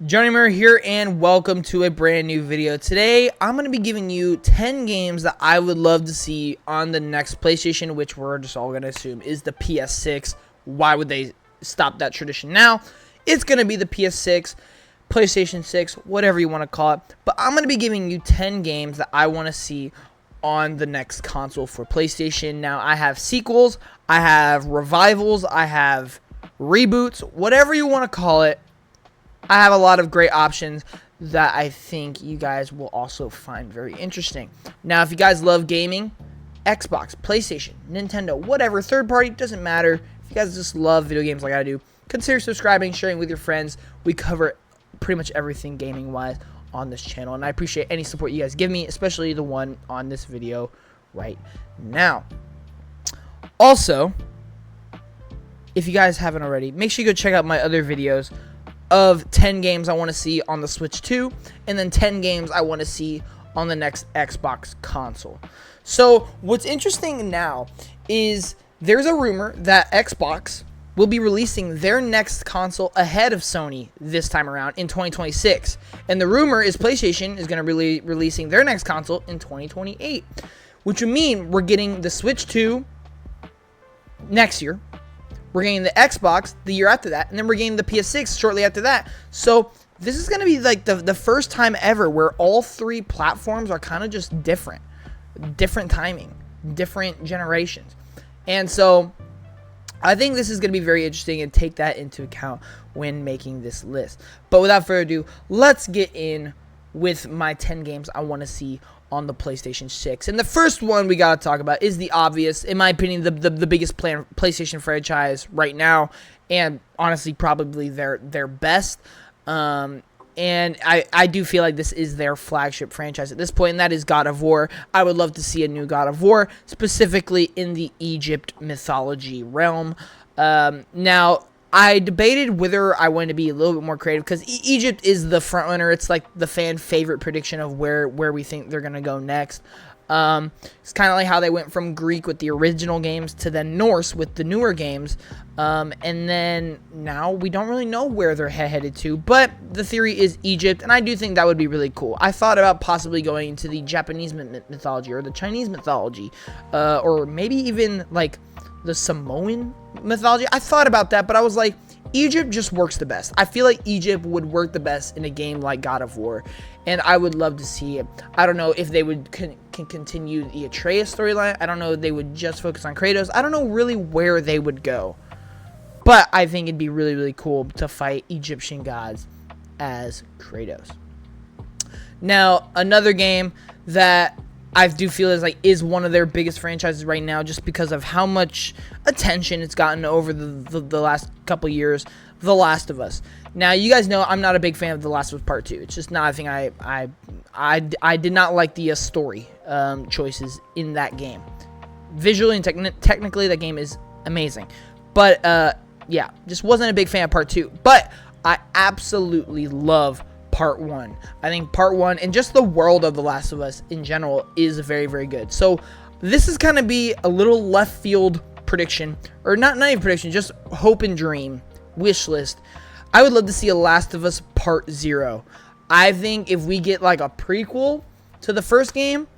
Johnny Murray here, and welcome to a brand new video. Today, I'm going to be giving you 10 games that I would love to see on the next PlayStation, which we're just all going to assume is the PS6. Why would they stop that tradition now? It's going to be the PS6, PlayStation 6, whatever you want to call it. But I'm going to be giving you 10 games that I want to see on the next console for PlayStation. Now, I have sequels, I have revivals, I have reboots, whatever you want to call it. I have a lot of great options that I think you guys will also find very interesting. Now, if you guys love gaming, Xbox, PlayStation, Nintendo, whatever, third party, doesn't matter. If you guys just love video games like I do, consider subscribing, sharing with your friends. We cover pretty much everything gaming-wise on this channel, and I appreciate any support you guys give me, especially the one on this video right now. Also, if you guys haven't already, make sure you go check out my other videos of 10 games I want to see on the Switch 2, and then 10 games I want to see on the next Xbox console. So what's interesting now is there's a rumor that Xbox will be releasing their next console ahead of Sony this time around in 2026. And the rumor is PlayStation is going to be releasing their next console in 2028, which would mean we're getting the Switch 2 next year. We're getting the Xbox the year after that, and then we're getting the PS6 shortly after that. So this is going to be like the first time ever where all three platforms are kind of just different timing, different generations. And so I think this is going to be very interesting, and take that into account when making this list. But without further ado, let's get in with my 10 games I want to see on the PlayStation 6. And the first one we got to talk about is the obvious, in my opinion, the biggest PlayStation franchise right now, and honestly probably their best. And I do feel like this is their flagship franchise at this point, and that is God of War. I would love to see a new God of War, specifically in the Egypt mythology realm. Now, I debated whether I wanted to be a little bit more creative, because Egypt is the front runner. It's like the fan favorite prediction of where we think they're going to go next. It's kind of like how they went from Greek with the original games to then Norse with the newer games. And then now we don't really know where they're headed to, but the theory is Egypt, and I do think that would be really cool. I thought about possibly going into the Japanese mythology or the Chinese mythology, or maybe even like the Samoan mythology. I thought about that, but I was like, Egypt just works the best. I feel like Egypt would work the best in a game like God of War, and I would love to see it. I don't know if they would can continue the Atreus storyline. I don't know if they would just focus on Kratos. I don't know really where they would go, but I think it'd be really, really cool to fight Egyptian gods as Kratos. Now, another game that I do feel is one of their biggest franchises right now, just because of how much attention it's gotten over the last couple years, The Last of Us. Now, you guys know I'm not a big fan of The Last of Us Part 2. It's just not a thing. I did not like the story choices in that game. Visually and technically, that game is amazing. But, yeah, just wasn't a big fan of Part 2. But I absolutely love Part 1. I think Part 1 and just the world of The Last of Us in general is very, very good. So this is going to be a little left field prediction, or not even prediction, just hope and dream, wish list. I would love to see a Last of Us Part 0. I think if we get like a prequel to the first game,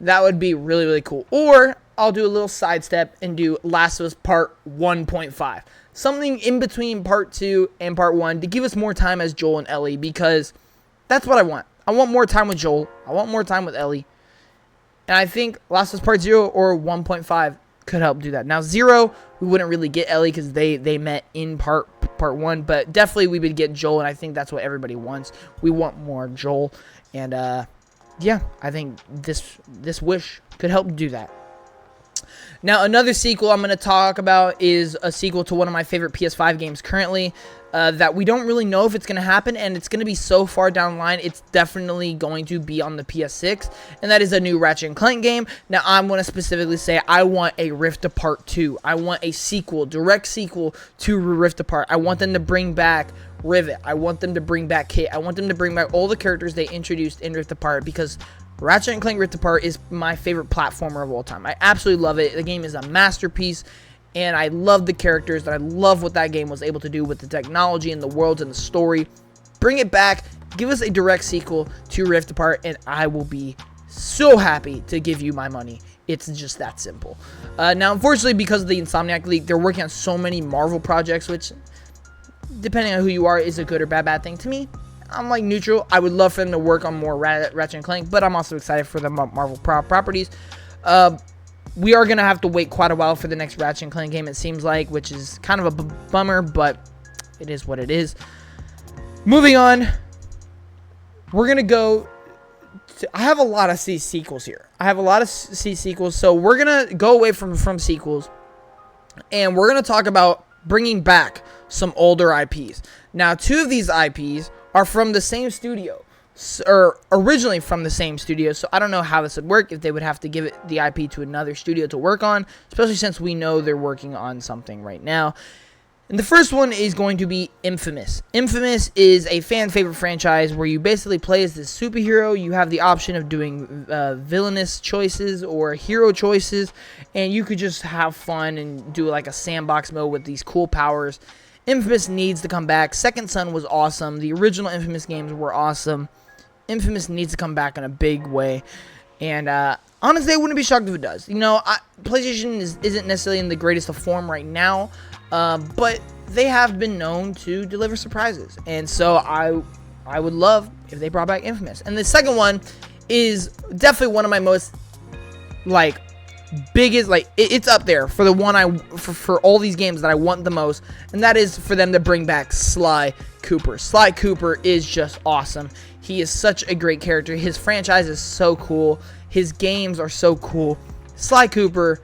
that would be really, really cool. Or I'll do a little sidestep and do Last of Us Part 1.5. Something in between Part 2 and Part 1 to give us more time as Joel and Ellie, because that's what I want. I want more time with Joel. I want more time with Ellie. And I think Last of Us Part 0 or 1.5 could help do that. Now, 0, we wouldn't really get Ellie because they met in Part 1, but definitely we would get Joel, and I think that's what everybody wants. We want more Joel, and yeah, I think this wish could help do that. Now, another sequel I'm going to talk about is a sequel to one of my favorite PS5 games currently, that we don't really know if it's going to happen, and it's going to be so far down the line. It's definitely going to be on the PS6, and that is a new Ratchet & Clank game. Now, I'm going to specifically say I want a Rift Apart 2. I want a sequel, direct sequel to Rift Apart. I want them to bring back Rivet. I want them to bring back Kit. I want them to bring back all the characters they introduced in Rift Apart, because Ratchet & Clank Rift Apart is my favorite platformer of all time. I absolutely love it. The game is a masterpiece, and I love the characters, and I love what that game was able to do with the technology and the worlds and the story. Bring it back. Give us a direct sequel to Rift Apart, and I will be so happy to give you my money. It's just that simple. Now, unfortunately, because of the Insomniac League, they're working on so many Marvel projects, which, depending on who you are, is a good or bad thing. To me, I'm like neutral. I would love for them to work on more Ratchet & Clank, but I'm also excited for the Marvel properties. We are going to have to wait quite a while for the next Ratchet & Clank game, it seems like, which is kind of a bummer, but it is what it is. Moving on, we're going to go... I have a lot of sequels here. So we're going to go away from sequels, and we're going to talk about bringing back some older IPs. Now, 2 of these IPs are from the same studio, or originally from the same studio, so I don't know how this would work, if they would have to give it the IP to another studio to work on, especially since we know they're working on something right now. And the first one is going to be Infamous. Infamous is a fan-favorite franchise where you basically play as this superhero. You have the option of doing villainous choices or hero choices, and you could just have fun and do like a sandbox mode with these cool powers. Infamous needs to come back. Second Son was awesome. The original Infamous games were awesome. Infamous needs to come back in a big way. And honestly, I wouldn't be shocked if it does. You know, PlayStation isn't necessarily in the greatest of form right now. But they have been known to deliver surprises. And so I would love if they brought back Infamous. And the second one is definitely one of my most, like, biggest, like, it's up there for the one for all these games that I want the most. And that is for them to bring back Sly Cooper. Sly Cooper is just awesome. He is such a great character. His franchise is so cool. His games are so cool. Sly Cooper,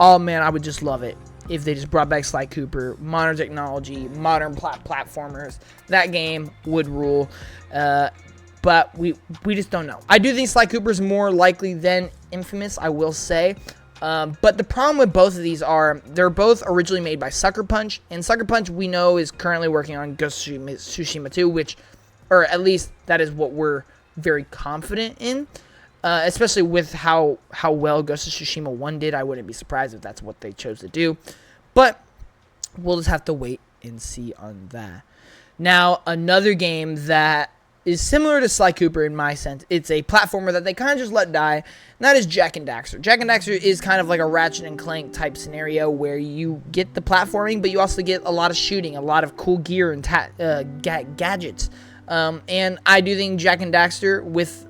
oh man, I would just love it if they just brought back Sly Cooper. Modern technology, modern platformers. That game would rule. But we just don't know. I do think Sly Cooper is more likely than Infamous, I will say. But the problem with both of these are they're both originally made by Sucker Punch. And Sucker Punch, we know, is currently working on Ghost of Tsushima 2, which, or at least that is what we're very confident in. Especially with how well Ghost of Tsushima 1 did. I wouldn't be surprised if that's what they chose to do. But we'll just have to wait and see on that. Now, another game that is similar to Sly Cooper in my sense. It's a platformer that they kind of just let die. And that is Jak and Daxter. Jak and Daxter is kind of like a Ratchet & Clank type scenario where you get the platforming, but you also get a lot of shooting, a lot of cool gear and gadgets. And I do think Jak and Daxter, with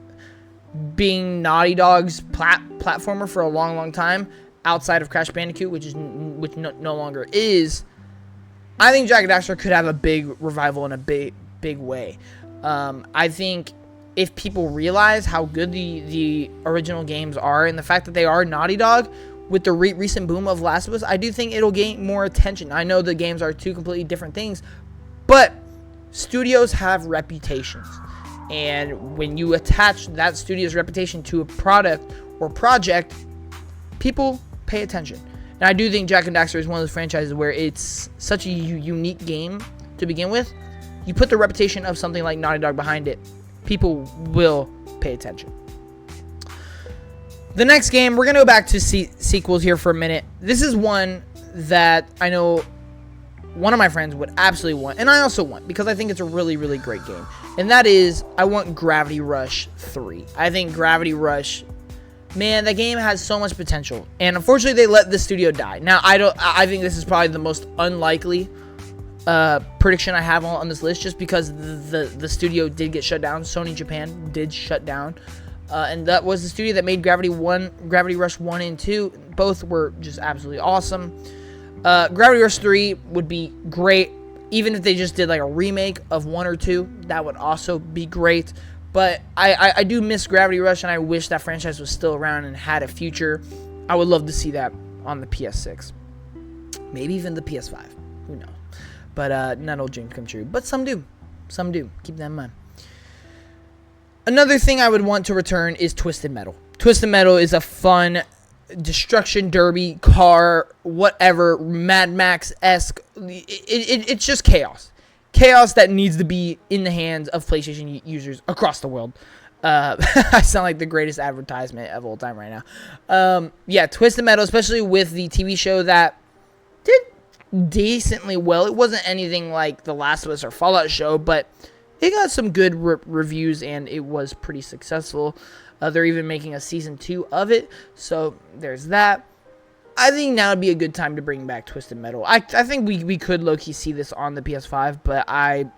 being Naughty Dog's platformer for a long time, outside of Crash Bandicoot, which no longer is, I think Jak and Daxter could have a big revival in a big way. I think if people realize how good the original games are, and the fact that they are Naughty Dog, with the recent boom of Last of Us, I do think it'll gain more attention. I know the games are 2 completely different things, but studios have reputations. And when you attach that studio's reputation to a product or project, people pay attention. And I do think Jak and Daxter is one of those franchises where it's such a unique game to begin with. You put the reputation of something like Naughty Dog behind it, people will pay attention. The next game, we're going to go back to sequels here for a minute. This is one that I know one of my friends would absolutely want, and I also want, because I think it's a really, really great game. And that is, I want Gravity Rush 3. I think Gravity Rush, man, that game has so much potential. And unfortunately, they let the studio die. Now, I think this is probably the most unlikely prediction I have on this list, just because the studio did get shut down. Sony Japan did shut down. And that was the studio that made Gravity Rush 1 and 2. Both were just absolutely awesome. Gravity Rush 3 would be great. Even if they just did like a remake of 1 or 2, that would also be great. But I do miss Gravity Rush, and I wish that franchise was still around and had a future. I would love to see that on the PS6. Maybe even the PS5. Who knows? But not all dreams come true. But some do. Some do. Keep that in mind. Another thing I would want to return is Twisted Metal. Twisted Metal is a fun destruction derby, car, whatever, Mad Max-esque. It's just chaos. Chaos that needs to be in the hands of PlayStation users across the world. I sound like the greatest advertisement of all time right now. Yeah, Twisted Metal, especially with the TV show that did decently well. It wasn't anything like The Last of Us or Fallout show, but it got some good reviews, and it was pretty successful. They're even making a season 2 of it, so there's that. I think now would be a good time to bring back Twisted Metal. I think we could low-key see this on the PS5, but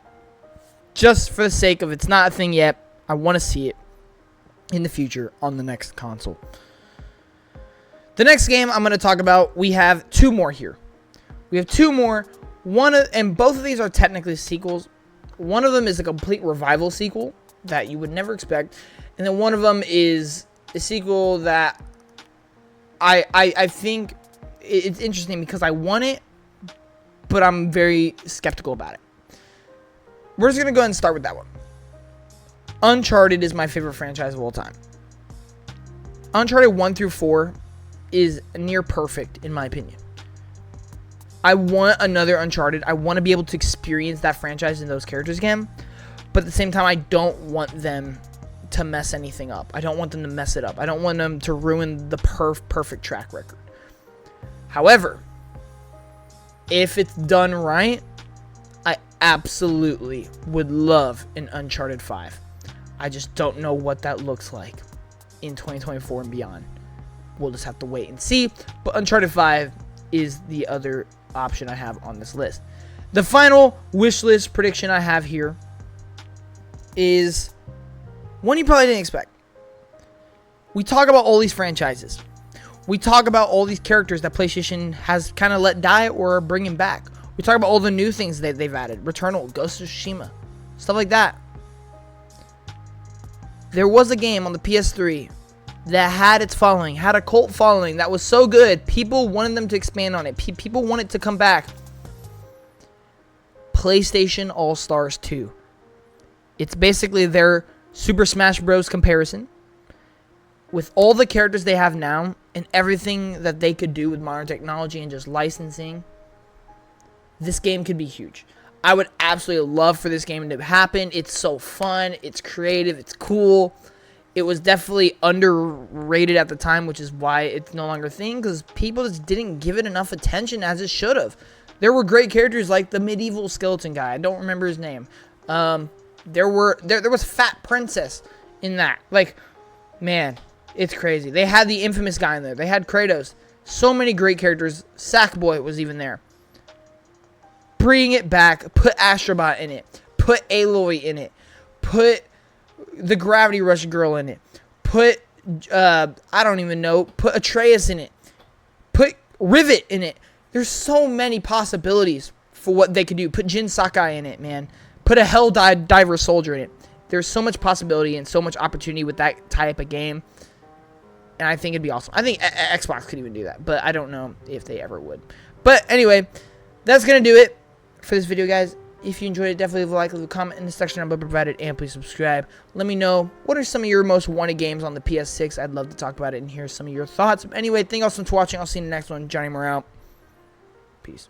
just for the sake of it's not a thing yet, I want to see it in the future on the next console. The next game I'm going to talk about, we have 2 more here. We have 2 more. And both of these are technically sequels. One of them is a complete revival sequel that you would never expect. And then one of them is a sequel that I think it's interesting because I want it, but I'm very skeptical about it. We're just going to go ahead and start with that one. Uncharted is my favorite franchise of all time. Uncharted 1 through 4 is near perfect, in my opinion. I want another Uncharted. I want to be able to experience that franchise and those characters again. But at the same time, I don't want them to mess anything up. I don't want them to mess it up. I don't want them to ruin the perfect track record. However, if it's done right, I absolutely would love an Uncharted 5. I just don't know what that looks like in 2024 and beyond. We'll just have to wait and see. But Uncharted 5 is the other option I have on this list. The final wish list prediction I have here is one you probably didn't expect. We talk about all these franchises. We talk about all these characters that PlayStation has kind of let die or bringing back. We talk about all the new things that they've added. Returnal, Ghost of Tsushima, stuff like that. There was a game on the PS3 that had its following, had a cult following that was so good, people wanted them to expand on it. People wanted to come back. PlayStation All-Stars 2. It's basically their Super Smash Bros. Comparison. With all the characters they have now and everything that they could do with modern technology and just licensing, this game could be huge. I would absolutely love for this game to happen. It's so fun. It's creative. It's cool. It was definitely underrated at the time, which is why it's no longer a thing, because people just didn't give it enough attention as it should have. There were great characters like the medieval skeleton guy. I don't remember his name. There was Fat Princess in that. Like, man, it's crazy. They had the infamous guy in there. They had Kratos. So many great characters. Sackboy was even there. Bring it back. Put Astrobot in it. Put Aloy in it. Put the Gravity Rush girl in it. Put, I don't even know. Put Atreus in it. Put Rivet in it. There's so many possibilities for what they could do. Put Jin Sakai in it, man. Put a Hell Diver Soldier in it. There's so much possibility and so much opportunity with that type of game. And I think it'd be awesome. I think Xbox could even do that. But I don't know if they ever would. But anyway, that's going to do it for this video, guys. If you enjoyed it, definitely leave a like, leave a comment in the section above provided, and please subscribe. Let me know what are some of your most wanted games on the PS6. I'd love to talk about it and hear some of your thoughts. Anyway, thank you all so much for watching. I'll see you in the next one. Johnny Morale. Peace.